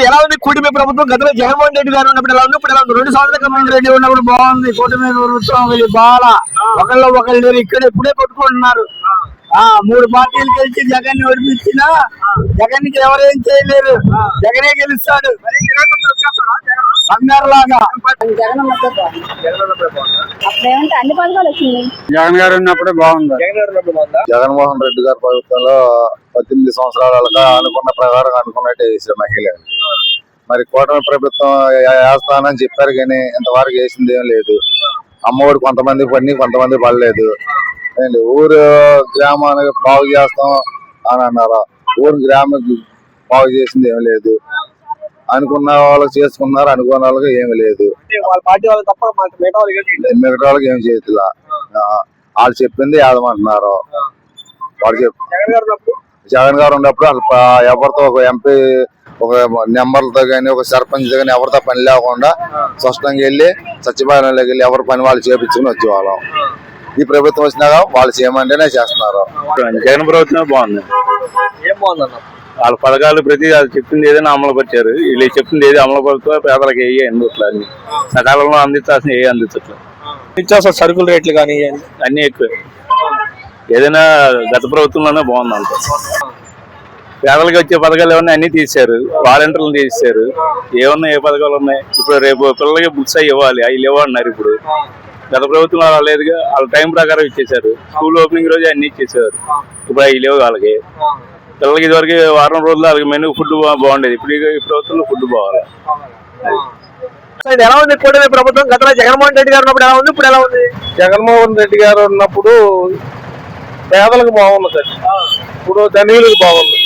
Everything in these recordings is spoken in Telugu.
ఎలా ఉంది కూటమి ప్రభుత్వం? గతంలో జగన్మోహన్ రెడ్డి గారు ఉన్నప్పుడు ఎలా ఉంది, ఇప్పుడు ఎలా ఉంది? 2 సంవత్సరాల జగన్మోహన్ రెడ్డి ఉన్నప్పుడు బాగుంది. కూటమి ప్రభుత్వం బాగా ఒకళ్ళు లేరు, ఇక్కడ ఇప్పుడే కొట్టుకుంటున్నారు. 3 పార్టీలు గెలిచి జగన్ ఓడిపించినా జగన్ కి ఎవరేం చేయలేరు. జగనే గెలుస్తాడు బంగారు లాగా. అన్ని పథకాలు వచ్చింది. జగన్ గారు ఉన్నప్పుడే బాగుంది. జగన్మోహన్ రెడ్డి గారి ప్రభుత్వంలో 18 సంవత్సరాలుగా అనుకున్న ప్రకారం అనుకున్నట్టే చేశారు మహిళలు. మరి కూటమి ప్రభుత్వం వేస్తానని చెప్పారు కానీ ఇంతవరకు వేసింది ఏం లేదు. అమ్మఒడి కొంతమందికి పడి కొంతమంది పడలేదు. ఊరు గ్రామానికి బాగు చేస్తాం అని అన్నారు. ఊరు గ్రామానికి బాగు చేసింది ఏం లేదు. అనుకున్న వాళ్ళకి చేసుకున్నారు, అనుకున్న వాళ్ళకి ఏమి లేదు. మిగతా వాళ్ళకి ఏమి చేయట్లా. వాళ్ళు చెప్పింది యాదమంటున్నారు. జగన్ గారు ఉన్నప్పుడు ఎవరితో ఒక ఎంపీ ఒక నెంబర్లతో కానీ ఒక సర్పంచ్ కానీ ఎవరితో పని లేకుండా స్పష్టంగా వెళ్ళి సచివాలయంలోకి వెళ్ళి ఎవరి పని వాళ్ళు చేపించుకుని వచ్చేవాళ్ళం. ఈ ప్రభుత్వం వచ్చినాక వాళ్ళు చేయమంటేనే చేస్తున్నారు. జగన్ ప్రభుత్వమే బాగుంది. వాళ్ళ పథకాలు ప్రతి చెప్పింది ఏదైనా అమలు పరిచారు. వీళ్ళు చెప్పింది ఏది అమలు పరుతో పేదలకు ఏ అందుట్లా అన్ని సకాలంలో అందించాల్సిన ఏ అందించట్లేదు. నిత్యావసర సరుకుల రేట్లు కానీ అన్ని ఎక్కువే. ఏదైనా గత ప్రభుత్వంలోనే బాగుంది అంత. పేదలకు వచ్చే పథకాలు ఏమన్నా అన్ని తీశారు. వాలంటీర్లు తీశారు. ఏమన్నా ఏ పథకాలు ఉన్నాయి? ఇప్పుడు రేపు పిల్లలకి బుక్స్ అవి ఇవ్వాలి, అవి ఇవ్వన్నారు. ఇప్పుడు గత ప్రభుత్వం అలా లేదుగా. వాళ్ళ టైం ప్రకారం ఇచ్చేసారు. స్కూల్ ఓపెనింగ్ రోజు అన్ని ఇచ్చేసారు. ఇప్పుడు అవి లేవు వాళ్ళకి. పిల్లలకి ఇదివరకు వారం రోజులు వాళ్ళకి మెనూ ఫుడ్ బాగుండేది. ఇప్పుడు ఈ ప్రభుత్వంలో ఫుడ్ బాగాలి. ఎలా ఉంది కూటమి ప్రభుత్వం? గతంలో జగన్మోహన్ రెడ్డి గారు ఉన్నప్పుడు ఎలా ఉంది, ఇప్పుడు ఎలా ఉంది? జగన్మోహన్ రెడ్డి గారు ఉన్నప్పుడు పేదలకు బాగుంది సార్. ఇప్పుడు ధనికులకు బాగుంది.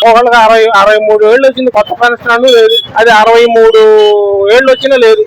ఒకళ్ళకి 63 ఏళ్ళు వచ్చింది. కొత్త పెన్షన్ లేదు. అది 63 ఏళ్ళు వచ్చినా లేదు.